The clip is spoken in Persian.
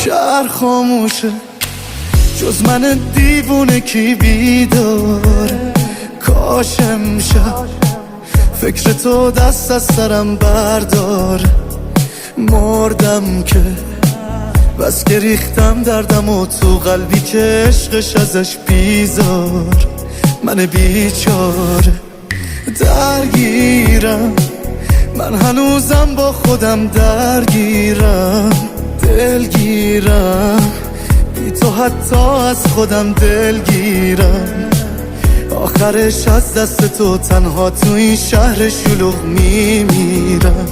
شهر خاموشه جز من دیوونه کی بیداره. کاش امشب فکر تو دست از سرم برداره. مردم که بس که ریختم دردم و تو قلبی که عشقش ازش بیزار. من بیچاره درگیرم، من هنوزم با خودم درگیرم. دلگیرم بی تو حتی از خودم دلگیرم. آخرش از دست تو تنها تو این شهر شلوغ میمیرم.